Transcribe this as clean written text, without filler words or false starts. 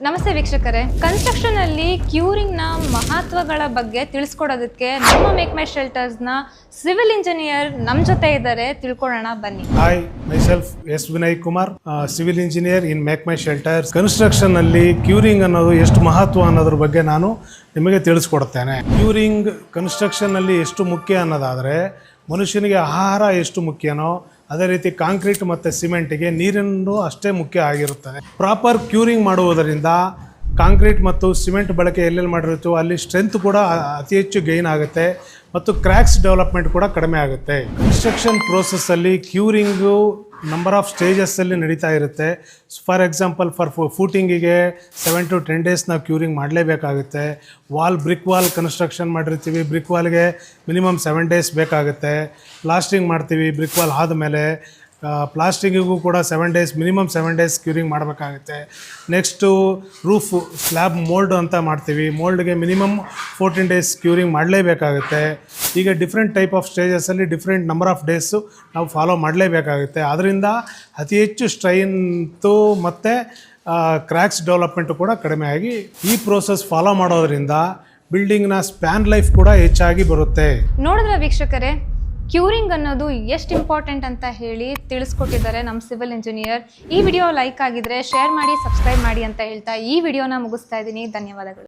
ನಮಸ್ತೆ ವೀಕ್ಷಕರೇ, ಕನ್ಸ್ಟ್ರಕ್ಷನ್ ಅಲ್ಲಿ ಕ್ಯೂರಿಂಗ್ ನ ಮಹತ್ವಗಳ ಬಗ್ಗೆ ತಿಳಿಸ್ಕೊಡೋದಕ್ಕೆ ನಮ್ಮ ಮೇಕ್ ಮೈ ಶೆಲ್ಟರ್ಸ್ ನ ಸಿವಿಲ್ ಇಂಜಿನಿಯರ್ ನಮ್ಮ ಜೊತೆ ಇದ್ದಾರೆ. ತಿಳ್ಕೊಳ್ಳೋಣ ಬನ್ನಿ. Hi, myself S Vinay Kumar, civil engineer in Make My Shelters. Construction ಅಲ್ಲಿ ಕ್ಯೂರಿಂಗ್ ಅನ್ನೋದು ಎಷ್ಟು ಮಹತ್ವ ಅನ್ನೋದ್ರ ಬಗ್ಗೆ ನಾನು ನಿಮಗೆ ತಿಳಿಸ್ಕೊಡ್ತೇನೆ. ಕ್ಯೂರಿಂಗ್ ಕನ್ಸ್ಟ್ರಕ್ಷನ್ ಅಲ್ಲಿ ಎಷ್ಟು ಮುಖ್ಯ ಅನ್ನೋದಾದರೆ, ಮನುಷ್ಯನಿಗೆ ಆಹಾರ ಎಷ್ಟು ಮುಖ್ಯನೋ ಅದೇ ರೀತಿ ಕಾಂಕ್ರೀಟ್ ಮತ್ತು ಸಿಮೆಂಟಿಗೆ ನೀರನ್ನು ಅಷ್ಟೇ ಮುಖ್ಯ ಆಗಿರುತ್ತದೆ. ಪ್ರಾಪರ್ ಕ್ಯೂರಿಂಗ್ ಮಾಡುವುದರಿಂದ ಕಾಂಕ್ರೀಟ್ ಮತ್ತು ಸಿಮೆಂಟ್ ಬಳಕೆ ಎಲ್ಲೆಲ್ಲಿ ಮಾಡಿರ್ತೀವೋ ಅಲ್ಲಿ ಸ್ಟ್ರೆಂತ್ ಕೂಡ ಅತಿ ಹೆಚ್ಚು ಗೈನ್ ಆಗುತ್ತೆ ಮತ್ತು ಕ್ರ್ಯಾಕ್ಸ್ ಡೆವಲಪ್ಮೆಂಟ್ ಕೂಡ ಕಡಿಮೆ ಆಗುತ್ತೆ. ಕನ್ಸ್ಟ್ರಕ್ಷನ್ ಪ್ರೋಸೆಸ್ಸಲ್ಲಿ ಕ್ಯೂರಿಂಗು ನಂಬರ್ ಆಫ್ ಸ್ಟೇಜಸ್ಸಲ್ಲಿ ನಡೀತಾ ಇರುತ್ತೆ. ಫಾರ್ ಎಕ್ಸಾಂಪಲ್, ಫೂಟಿಂಗಿಗೆ 7 to 10 days ನಾವು ಕ್ಯೂರಿಂಗ್ ಮಾಡಲೇಬೇಕಾಗುತ್ತೆ. ಬ್ರಿಕ್ ವಾಲ್ ಕನ್ಸ್ಟ್ರಕ್ಷನ್ ಮಾಡಿರ್ತೀವಿ, ಬ್ರಿಕ್ ವಾಲ್ಗೆ ಮಿನಿಮಮ್ 7 days ಬೇಕಾಗುತ್ತೆ. ಪ್ಲಾಸ್ಟಿಂಗ್ ಮಾಡ್ತೀವಿ, ಬ್ರಿಕ್ ವಾಲ್ ಆದಮೇಲೆ ಪ್ಲಾಸ್ಟಿಂಗಿಗೂ ಕೂಡ 7 days, ಮಿನಿಮಮ್ 7 days ಕ್ಯೂರಿಂಗ್ ಮಾಡಬೇಕಾಗುತ್ತೆ. ನೆಕ್ಸ್ಟು ರೂಫ್ ಸ್ಲ್ಯಾಬ್ ಮೋಲ್ಡ್ ಅಂತ ಮಾಡ್ತೀವಿ, ಮೋಲ್ಡ್ಗೆ ಮಿನಿಮಮ್ 14 days ಕ್ಯೂರಿಂಗ್ ಮಾಡಲೇಬೇಕಾಗುತ್ತೆ. ಈಗ ಡಿಫ್ರೆಂಟ್ ಟೈಪ್ ಆಫ್ ಸ್ಟೇಜಸಲ್ಲಿ ಡಿಫ್ರೆಂಟ್ ನಂಬರ್ ಆಫ್ ಡೇಸು ನಾವು ಫಾಲೋ ಮಾಡಲೇಬೇಕಾಗುತ್ತೆ. ಅದರಿಂದ ಅತಿ ಹೆಚ್ಚು ಸ್ಟ್ರೈನ್ತು ಮತ್ತು ಕ್ರ್ಯಾಕ್ಸ್ ಡೆವಲಪ್ಮೆಂಟು ಕೂಡ ಕಡಿಮೆ ಆಗಿ ಈ ಪ್ರೋಸೆಸ್ ಫಾಲೋ ಮಾಡೋದ್ರಿಂದ ಬಿಲ್ಡಿಂಗ್ನ ಸ್ಪ್ಯಾನ್ ಲೈಫ್ ಕೂಡ ಹೆಚ್ಚಾಗಿ ಬರುತ್ತೆ. ನೋಡಿದ್ರೆ ವೀಕ್ಷಕರೇ, ಕ್ಯೂರಿಂಗ್ ಅನ್ನೋದು ಎಷ್ಟು ಇಂಪಾರ್ಟೆಂಟ್ ಅಂತ ಹೇಳಿ ತಿಳಿಸ್ಕೊಟ್ಟಿದ್ದಾರೆ ನಮ್ಮ ಸಿವಿಲ್ ಇಂಜಿನಿಯರ್. ಈ ವಿಡಿಯೋ ಲೈಕ್ ಆಗಿದ್ರೆ ಶೇರ್ ಮಾಡಿ, ಸಬ್ಸ್ಕ್ರೈಬ್ ಮಾಡಿ ಅಂತ ಹೇಳ್ತಾ ಈ ವಿಡಿಯೋನ ಮುಗಿಸ್ತಾ ಇದ್ದೀನಿ. ಧನ್ಯವಾದಗಳು.